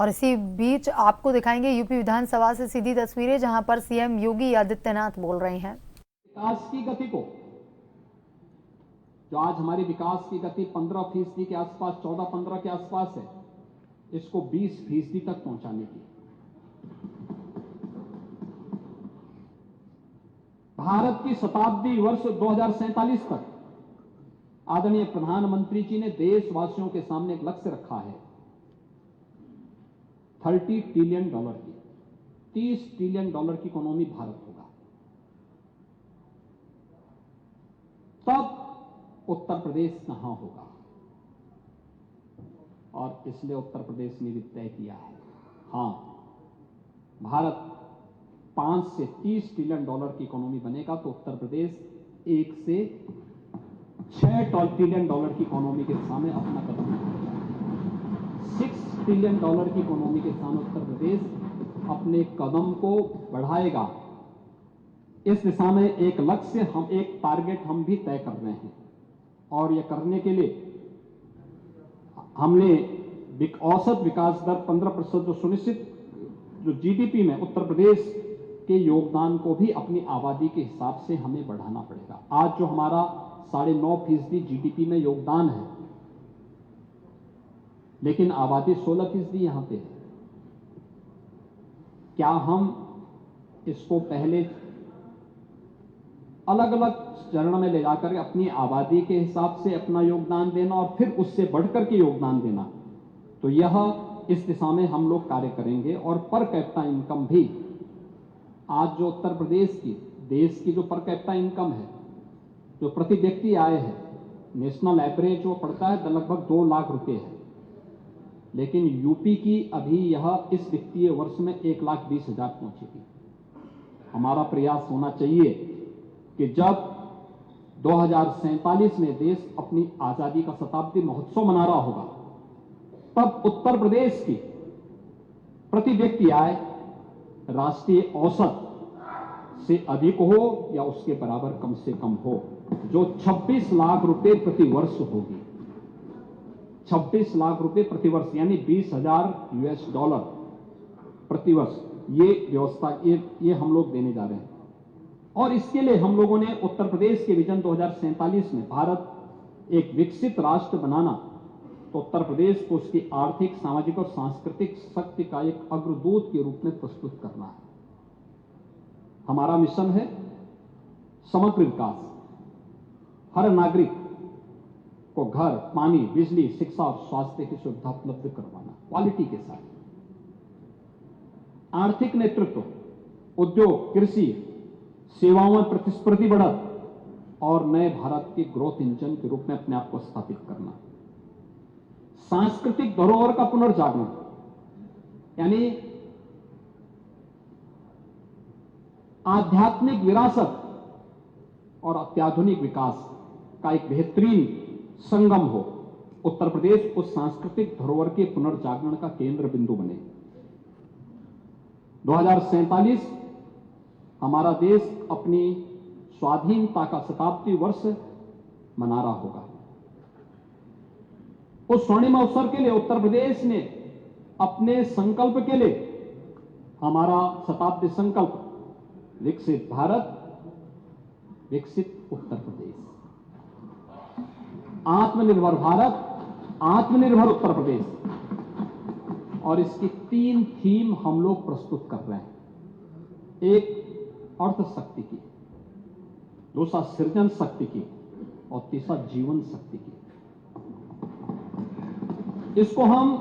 और इसी बीच आपको दिखाएंगे यूपी विधानसभा से सीधी तस्वीरें, जहां पर सीएम योगी आदित्यनाथ बोल रहे हैं। विकास की गति को, जो आज हमारी विकास की गति 15% के आसपास, 14-15 के आसपास है, इसको 20% तक पहुंचाने की। भारत की शताब्दी वर्ष 2047 तक आदरणीय प्रधानमंत्री जी ने देशवासियों के सामने एक लक्ष्य रखा है, $30 ट्रिलियन की, $30 ट्रिलियन की इकोनॉमी भारत होगा। तब उत्तर प्रदेश कहां होगा, और इसलिए उत्तर प्रदेश ने भी तय किया है, हां, भारत 5 से $30 ट्रिलियन की इकोनॉमी बनेगा तो उत्तर प्रदेश 1 से 6 ट्रिलियन की इकोनॉमी के सामने अपना कदम उठाएगा। $6 ट्रिलियन की इकोनॉमी के सामने उत्तर प्रदेश अपने कदम को बढ़ाएगा। इस दिशा में एक लक्ष्य, हम एक टारगेट हम भी तय कर रहे हैं, और यह करने के लिए हमने औसत विकास दर 15% जो सुनिश्चित, जो जीडीपी में उत्तर प्रदेश के योगदान को भी अपनी आबादी के हिसाब से हमें बढ़ाना पड़ेगा। आज जो हमारा 9.5% जीडीपी में योगदान है, लेकिन आबादी 16% यहां पे है। क्या हम इसको पहले अलग अलग चरण में ले जाकर अपनी आबादी के हिसाब से अपना योगदान देना और फिर उससे बढ़कर के योगदान देना, तो यह इस दिशा में हम लोग कार्य करेंगे। और पर कैपिटा इनकम भी, आज जो उत्तर प्रदेश की, देश की जो पर कैपिटा इनकम है, जो प्रति व्यक्ति आय है, नेशनल एवरेज जो पड़ता है लगभग 2 लाख रुपए है, लेकिन यूपी की अभी यह इस वित्तीय वर्ष में 1,20,000 पहुंचेगी। हमारा प्रयास होना चाहिए कि जब 2047 में देश अपनी आजादी का शताब्दी महोत्सव मना रहा होगा, तब उत्तर प्रदेश की प्रति व्यक्ति आय राष्ट्रीय औसत से अधिक हो या उसके बराबर कम से कम हो, जो 26 लाख रुपए प्रति वर्ष होगी। 26 लाख रुपए प्रति वर्ष, यानी $20,000 प्रति वर्ष, ये व्यवस्था, ये हम लोग देने जा रहे हैं। और इसके लिए हम लोगों ने उत्तर प्रदेश के विजन 2047 में भारत एक विकसित राष्ट्र बनाना, तो उत्तर प्रदेश को उसकी आर्थिक, सामाजिक और सांस्कृतिक शक्ति का एक अग्रदूत के रूप में प्रस्तुत करना है। हमारा मिशन है समग्र विकास, हर नागरिक को घर, पानी, बिजली, शिक्षा और स्वास्थ्य की सुविधा उपलब्ध करवाना क्वालिटी के साथ। आर्थिक नेतृत्व, उद्योग, कृषि, सेवाओं में प्रतिस्पर्धी बढ़त और नए भारत के ग्रोथ इंजन के रूप में अपने आप को स्थापित करना। सांस्कृतिक धरोहर का पुनर्जागरण, यानी आध्यात्मिक विरासत और अत्याधुनिक विकास का एक बेहतरीन संगम हो। उत्तर प्रदेश उस सांस्कृतिक धरोहर के पुनर्जागरण का केंद्र बिंदु बने। 2047 हमारा देश अपनी स्वाधीनता का शताब्दी वर्ष मना रहा होगा। उस स्वर्णिम अवसर के लिए उत्तर प्रदेश ने अपने संकल्प के लिए, हमारा शताब्दी संकल्प, विकसित भारत, विकसित उत्तर प्रदेश, आत्मनिर्भर भारत, आत्मनिर्भर उत्तर प्रदेश, और इसकी 3 थीम हम लोग प्रस्तुत कर रहे हैं। एक अर्थ शक्ति की, दूसरा सृजन शक्ति की, और तीसरा जीवन शक्ति की। इसको हम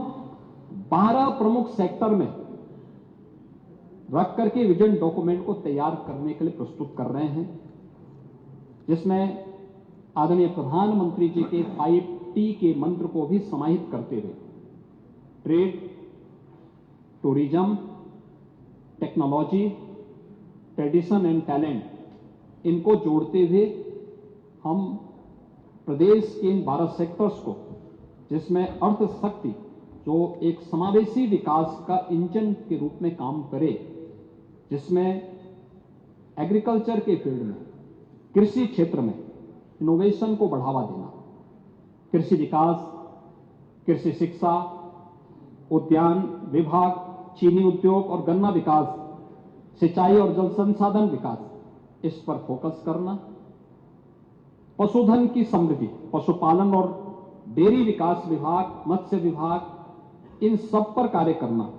12 प्रमुख सेक्टर में रख करके विजन डॉक्यूमेंट को तैयार करने के लिए प्रस्तुत कर रहे हैं, जिसमें आदरणीय प्रधानमंत्री जी के 5T के मंत्र को भी समाहित करते हुए trade, tourism, technology, tradition and talent, इनको जोड़ते हुए हम प्रदेश के इन 12 सेक्टर्स को, जिसमें अर्थ शक्ति जो एक समावेशी विकास का इंजन के रूप में काम करे, जिसमें एग्रीकल्चर के फील्ड में, कृषि क्षेत्र में इनोवेशन को बढ़ावा देना, कृषि विकास, कृषि शिक्षा, उद्यान विभाग, चीनी उद्योग और गन्ना विकास, सिंचाई और जल संसाधन विकास, इस पर फोकस करना। पशुधन की समृद्धि, पशुपालन और डेयरी विकास विभाग, मत्स्य विभाग, इन सब पर कार्य करना